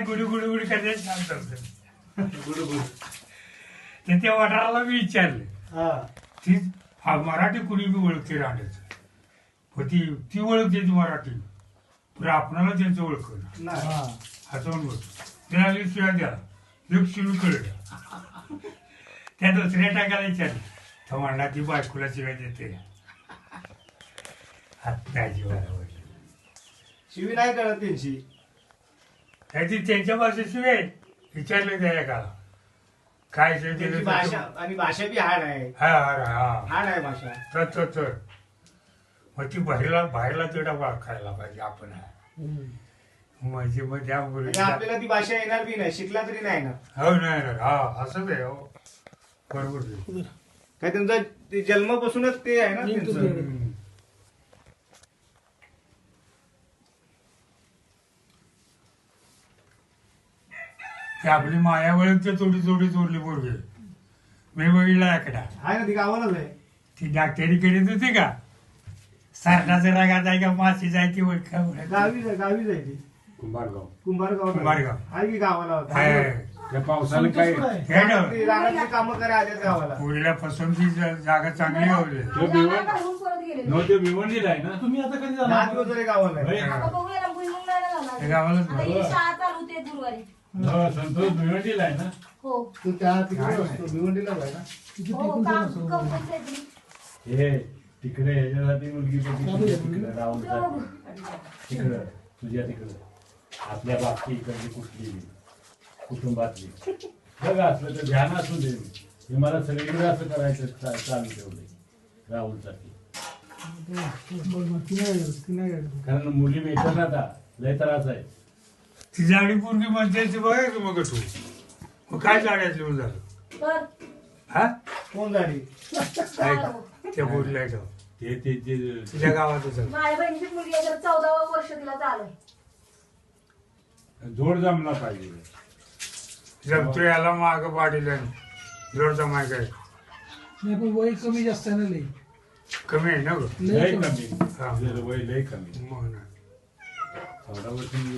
गुडू गुडू गुडू करायचं शांत असतं गुडू गुडू ते त्या वडाराला मी विचारलं ती मराठी कुणी बी ओळखते राहण्याचं पण ती ओळखते ती मराठी पण आपणाला त्यांचं ओळख हसवून बोलतो त्याला शिवाय द्या एक शिवी कळलं त्या दुसऱ्या टाकायला विचारलं तर म्हणला ती बायकोला शिवाय देते आत्ताची बरोबर शिवी नाही कळत त्यांची ती त्यांच्या भाषेशिवाय विचारलं त्या एकाला काय त्यांची भाषा आणि भाषा बी हाड आहे हा हा हाड आहे भाषा तर मग ती बाहेरला तेवढा खायला पाहिजे आपण म्हणजे मग त्यामुळे आपल्याला ती भाषा येणार बी नाही शिकला तरी नाही येणार हो नाही हा असंच आहे हो बरोबर काय त्यांचा जन्मापासूनच ते आहे ना त्यांचं ती आपली माया वळख थोडी थोडी चोरली पोरगी मी बघितला आकडा आहे ना ती गावालाच आहे ती डाक्टरी करीत होती का सरणाचं रागात आहे का माशी जायची ओळख गावीच आहे ती कुंभारगाव आहे की गावाला त्या पावसाला काय रानाची कामं करा आल्या गावाला पोरीला फसवून जागा चांगली होती ते भिवंडीला आहे ना तुम्ही आता कधी 10 दिवस जरी गावाला आहे ते गावालाच संतोष भिवंडीला आहे ना तू त्या तिकडे असतो भिवंडीलाच आहे ना हे तिकडे ह्याच्यासाठी मुलगी बघितली तिकडे राहुलसाठी तिकडं तुझ्या तिकडं आपल्या बाबती इकडची कुठली कुटुंबातली बघ असलं तर ध्यान असू दे हे मला सगळीकडे असं करायचं चालू ठेवलंय राहुलसाठी कारण मुली मिळतात ना आता लय त्रास आहे ती जाडी पोरगी म्हणते बघायचं मग तू मग काय जाड्यात लिहून झालं हा कोण झाली त्या पोरीला येतो ते तिच्या गावातच आहे. माझ्या बहिणीची मुलगी आहे तर 14वा वर्ष तिला चालू जोड जमला पाहिजे जमतो याला माग पाडील जोड जमाय काय नाही पण वय कमी जास्त आहे ना लई कमी आहे ना गं? लय कमी हा. वय लय कमी मग नाही. 14 वर्षांनी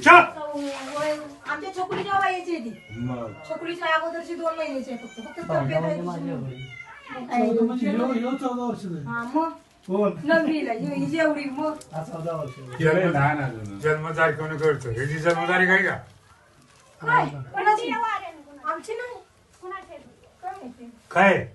आमच्या छोकरीच्या वयाची आहे ती मग छोकरीच्या अगोदरची 2 महिन्याची आहे फक्त तब्येत आहे तिची. म्हणजे ह्यो 14 वर्ष झाली. हा, मग कोण नवरीला ही जेवढी मग 14 वर्ष लय लहान अजून जन्मतारीख करतो ह्याची जन्मतारीख आहे का काय कोणाची? आमची नाही काय माहिती? काय